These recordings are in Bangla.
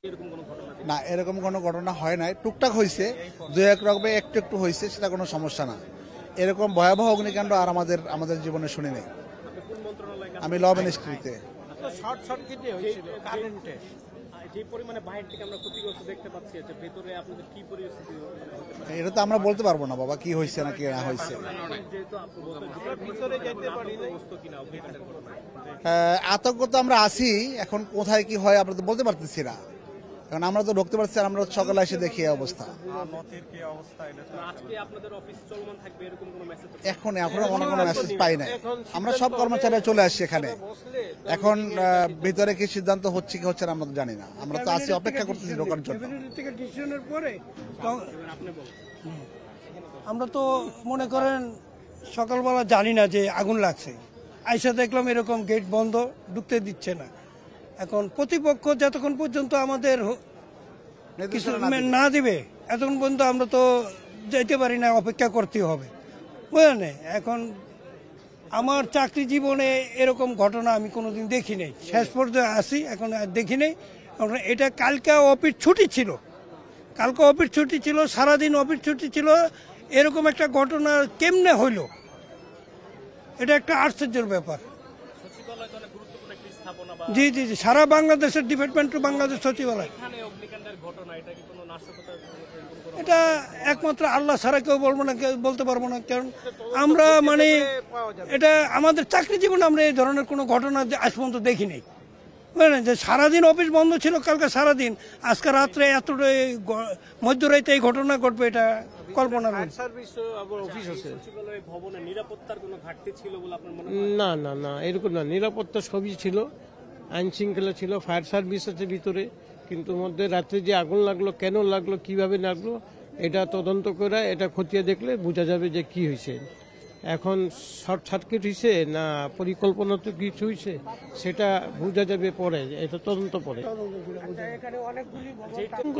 না, এরকম কোনো ঘটনা হয় নাই, টুকটাক হয়েছে, দু এক রকমের একটু একটু হয়েছে, সেটা কোনো সমস্যা না। এরকম ভয়াবহ অগ্নিকাণ্ড আর আমাদের জীবনে শুনি নাই। আমি ল মিনিস্ট্রিতে। শর্ট সার্কিটে হয়েছিল কারেন্টে। যে পরিমাণে বাইরে থেকে আমরা ক্ষতিগ্রস্ত দেখতে পাচ্ছি, ভেতরে আপনাদের কি পরিস্থিতি? এটা তো আমরা বলতে পারবো না বাবা, কি হয়েছে না কি না হয়েছে। ভিতরে যেতে পারি না। আতঙ্ক তো আমরা আছি, এখন কোথায় কি হয় আমরা তো বলতে পারতেছি না, কারণ আমরা তো ঢুকতে পারছি না। আমরা সকালে এসে দেখি এই অবস্থা। আজকে আপনাদের অফিস চলমান থাকবে এরকম কোনো মেসেজ? এখনো কোনো মেসেজ পাই নাই। আমরা সব কর্মচারী চলে আসছি এখানে। এখন ভিতরে কি সিদ্ধান্ত হচ্ছে কি হচ্ছে না আমরা তো জানি না। আমরা তো আছি, অপেক্ষা করতেছি ঢোকার জন্য। আমরা তো মনে করেন সকালবেলা জানি না যে আগুন লাগছে, আইসা দেখলাম এরকম গেট বন্ধ, ঢুকতে দিচ্ছে না। এখন প্রতিপক্ষ যতক্ষণ পর্যন্ত আমাদের কিছু না দিবে এতক্ষণ পর্যন্ত আমরা তো যেতে পারি না, অপেক্ষা করতে হবে, বুঝলেন। এখন আমার চাকরি জীবনে এরকম ঘটনা আমি কোনোদিন দেখি নাই, শেষ পর্যায়ে আসি, এখন আর দেখি নাই। এটা কালকে অফিস ছুটি ছিল, সারাদিন অফিস ছুটি ছিল, এরকম একটা ঘটনা কেমনে হইল, এটা একটা আশ্চর্যের ব্যাপার। জি জি জি, সারা বাংলাদেশের ডিপার্টমেন্ট টু বাংলাদেশ সচিবালয়। এটা একমাত্র আল্লাহ ছাড়া কেউ বলতে পারবো না, কারণ আমরা মানে এটা আমাদের চাকরি জীবনে আমরা এই ধরনের কোনো ঘটনা আজ পর্যন্ত দেখি নাই, বুঝলেন। যে সারাদিন অফিস বন্ধ ছিল, কালকে সারাদিন, আজকে রাত্রে এতটা মধ্যরাতে এই ঘটনা ঘটবে এটা কল্পনা না না না, এরকম না। নিরাপত্তা সবই ছিল, আইন শৃঙ্খলা ছিল, ফায়ার সার্ভিস আছে ভিতরে, কিন্তু মধ্যে রাত্রে যে আগুন লাগলো, কেন লাগলো, কিভাবে লাগলো, এটা তদন্ত করে এটা খতিয়ে দেখলে বোঝা যাবে যে কি হয়েছে। এখন শর্ট সার্কিট হয়েছে না পরিকল্পনা তো কিছু হয়েছে, সেটা বোঝা যাবে পরে, এটা তদন্ত পরে।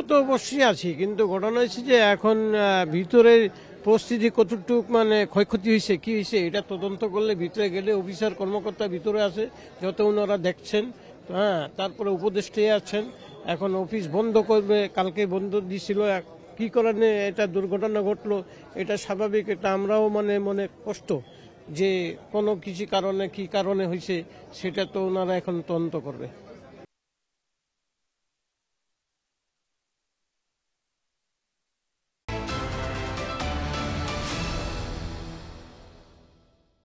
তো অবশ্যই আছি, কিন্তু ঘটনা হয়েছে যে এখন ভিতরে পরিস্থিতি কতটুক মানে ক্ষয়ক্ষতি হয়েছে, কি হয়েছে, এটা তদন্ত করলে ভিতরে গেলে অফিসার কর্মকর্তা ভিতরে আছে, যত ওনারা দেখছেন, হ্যাঁ, তারপরে উপদেষ্টা আছেন। এখন অফিস বন্ধ করবে, কালকে বন্ধ দিছিল, কি কারণে এটা দুর্ঘটনা ঘটলো, এটা স্বাভাবিক। এটা আমরাও মনে কষ্ট যে কোনো কিছু কারণে কি কারণে হয়েছে, সেটা তো ওনারা এখন তদন্ত করবে।